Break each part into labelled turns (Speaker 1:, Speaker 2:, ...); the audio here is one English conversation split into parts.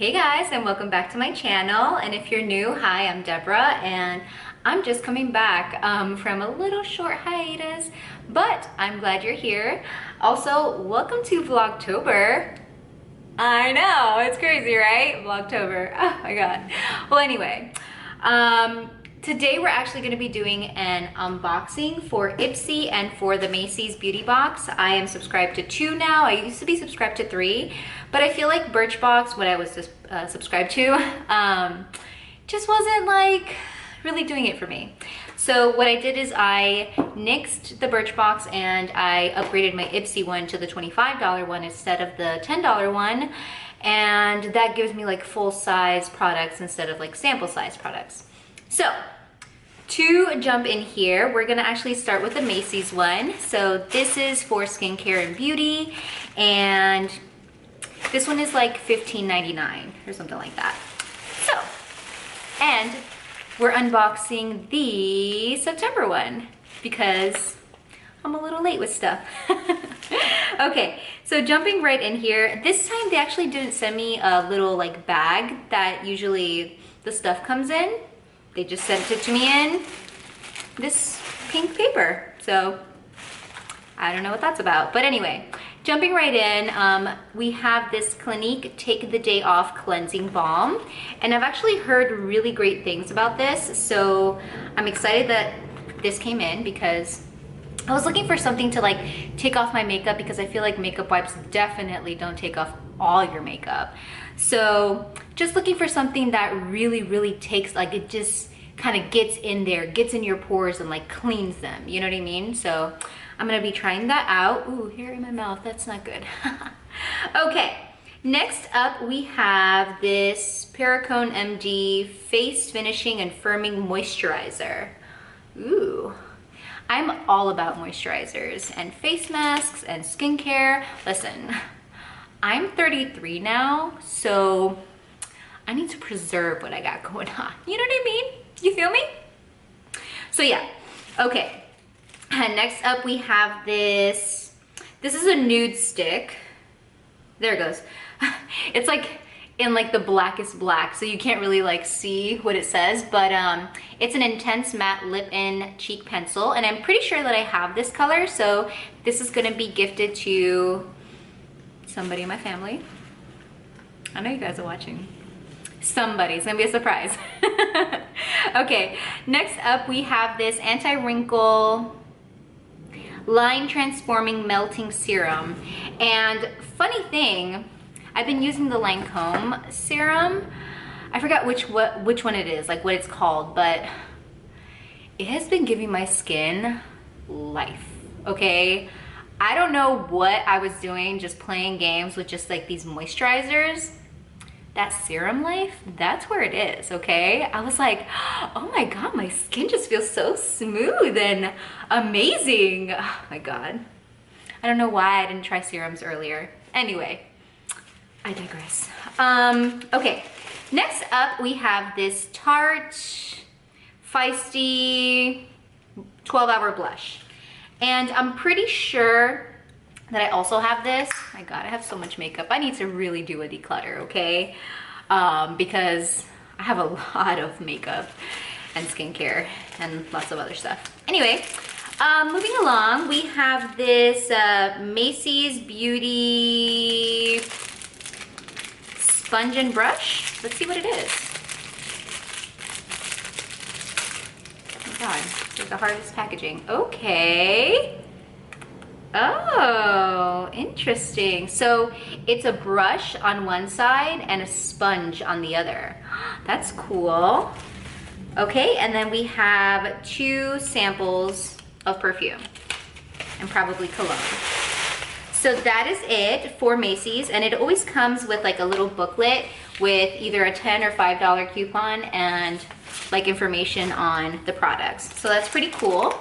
Speaker 1: Hey guys, and welcome back to my channel. And if you're new, hi, I'm Deborah, and I'm just coming back from a little short hiatus, but I'm glad you're here. Also, welcome to Vlogtober. I know, it's crazy, right? Vlogtober, oh my god. Well, anyway, today we're actually going to be doing an unboxing for Ipsy and for the Macy's beauty box. I am subscribed to 2 now. I used to be subscribed to 3, but I feel like Birchbox, what I was just subscribed to, just wasn't like really doing it for me. So what I did is I nixed the Birchbox and I upgraded my Ipsy one to the $25 one instead of the $10 one, and that gives me like full-size products instead of like sample-size products. So to jump in here, we're gonna actually start with the Macy's one. So this is for skincare and beauty, and this one is like $15.99 or something like that. So, and we're unboxing the September one because I'm a little late with stuff. Okay, so jumping right in here, this time they actually didn't send me a little like bag that usually the stuff comes in. They just sent it to me in this pink paper. So I don't know what that's about, but anyway, jumping right in, we have this Clinique Take the Day Off Cleansing Balm, and I've actually heard really great things about this, so I'm excited that this came in because I was looking for something to like take off my makeup, because I feel like makeup wipes definitely don't take off all your makeup. So just looking for something that really takes, like, it just kind of gets in there, gets in your pores and like cleans them, you know what I mean? So I'm gonna be trying that out. Ooh, hair in my mouth, that's not good. Okay, next up we have this Perricone MD Face Finishing and Firming Moisturizer. Ooh, I'm all about moisturizers and face masks and skincare. Listen, I'm 33 now, so I need to preserve what I got going on. You know what I mean? You feel me? So yeah, okay. And next up we have this. This is a nude stick. There it goes. It's like in like the blackest black, so you can't really like see what it says, but it's an intense matte lip-in cheek pencil, and I'm pretty sure that I have this color, so this is gonna be gifted to somebody in my family. I know you guys are watching. Somebody's gonna be a surprise. Okay, next up we have this Anti-Wrinkle Line Transforming Melting Serum. And funny thing, I've been using the Lancome serum. I forgot which one it is, like what it's called, but it has been giving my skin life, okay? I don't know what I was doing, just playing games with just like these moisturizers. That serum life, that's where it is, okay? I was like, oh my god, my skin just feels so smooth and amazing. Oh my god. I don't know why I didn't try serums earlier. Anyway, I digress. Okay, next up we have this Tarte Feisty 12-Hour Blush. And I'm pretty sure that I also have this. My god, I have so much makeup. I need to really do a declutter, okay? Because I have a lot of makeup and skincare and lots of other stuff. Anyway, moving along, we have this Macy's Beauty Sponge and Brush. Let's see what it is. Oh my god, there's the hardest packaging. Okay. Oh, interesting. So it's a brush on one side and a sponge on the other. That's cool. Okay, and then we have 2 samples of perfume and probably cologne. So that is it for Macy's, and it always comes with like a little booklet with either a $10 or $5 coupon and like information on the products. So that's pretty cool.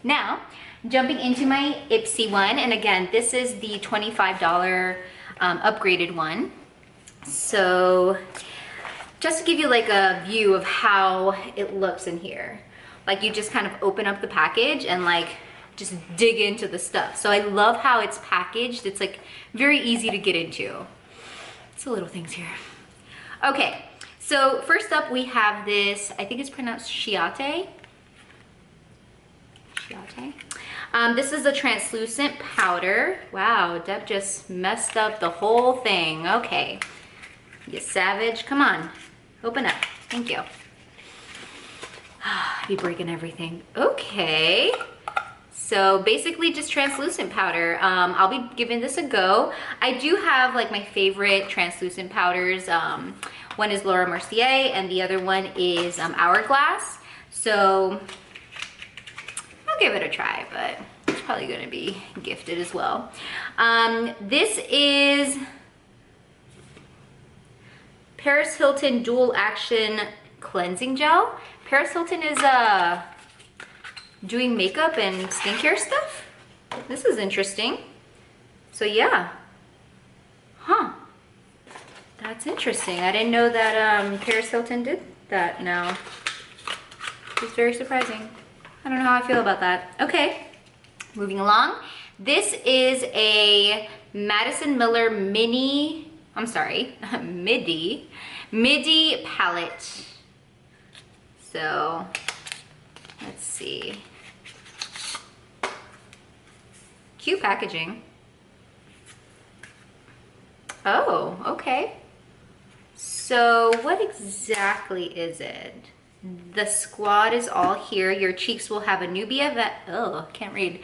Speaker 1: Now, jumping into my Ipsy one, and again, this is the $25 upgraded one. So just to give you like a view of how it looks in here, like you just kind of open up the package and like just dig into the stuff. So I love how it's packaged. It's like very easy to get into. It's the little things here. Okay, so first up we have this, I think it's pronounced CIATÉ. This is a translucent powder. Wow, Deb just messed up the whole thing. Okay, you savage. Come on, open up. Thank you. Be breaking everything. Okay, so basically just translucent powder. I'll be giving this a go. I do have like my favorite translucent powders. One is Laura Mercier and the other one is Hourglass. So I'll give it a try, but it's probably gonna be gifted as well. This is Paris Hilton Dual Action Cleansing Gel. Paris Hilton is doing makeup and skincare stuff. This is interesting. So yeah, huh, that's interesting. I didn't know that Paris Hilton did that now. It's very surprising. I don't know how I feel about that. Okay, moving along. This is a Madison Miller midi palette. So let's see. Cute packaging. Oh, okay. So what exactly is it? The squad is all here. Your cheeks will have a new BFF. Oh, can't read.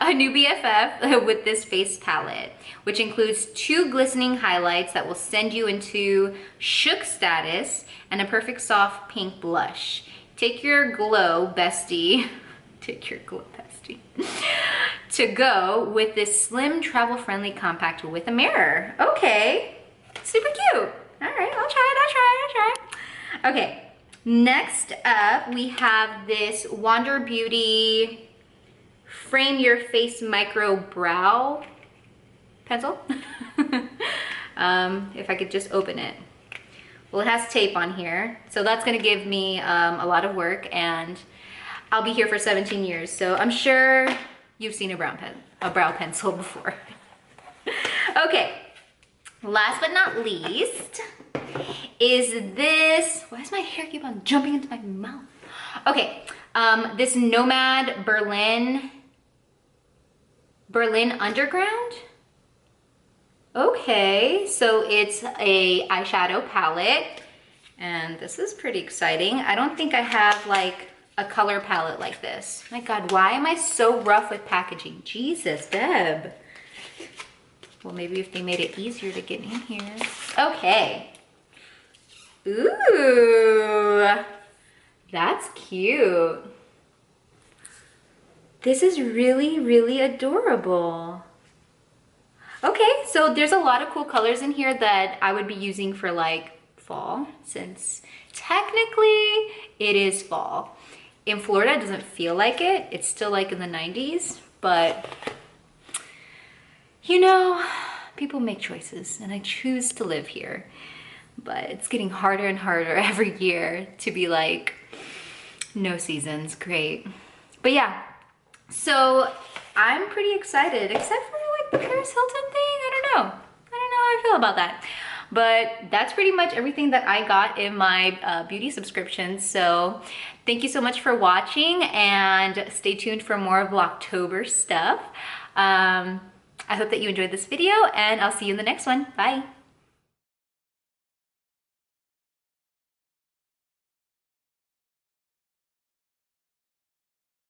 Speaker 1: A new BFF with this face palette, which includes 2 glistening highlights that will send you into shook status and a perfect soft pink blush. Take your glow, bestie. Take your glow, bestie. To go with this slim, travel-friendly compact with a mirror. Okay, super cute. All right, I'll try it. Okay. Next up, we have this Wander Beauty Frame Your Face Micro Brow Pencil. If I could just open it. Well, it has tape on here, so that's gonna give me a lot of work, and I'll be here for 17 years, so I'm sure you've seen a brow pencil before. Okay, last but not least, is this, why does my hair keep on jumping into my mouth? Okay, this NOMAD Berlin Underground. Okay, so it's a eyeshadow palette, and this is pretty exciting. I don't think I have like a color palette like this. My God, why am I so rough with packaging? Jesus, Deb. Well, maybe if they made it easier to get in here. Okay. Ooh, that's cute. This is really, really adorable. Okay, so there's a lot of cool colors in here that I would be using for like fall, since technically it is fall. In Florida, it doesn't feel like it. It's still like in the 90s, but you know, people make choices and I choose to live here. But it's getting harder and harder every year to be like, no seasons, great. But yeah, so I'm pretty excited, except for like the Paris Hilton thing. I don't know how I feel about that. But that's pretty much everything that I got in my beauty subscription. So thank you so much for watching, and stay tuned for more Vlogtober stuff. I hope that you enjoyed this video, and I'll see you in the next one. Bye.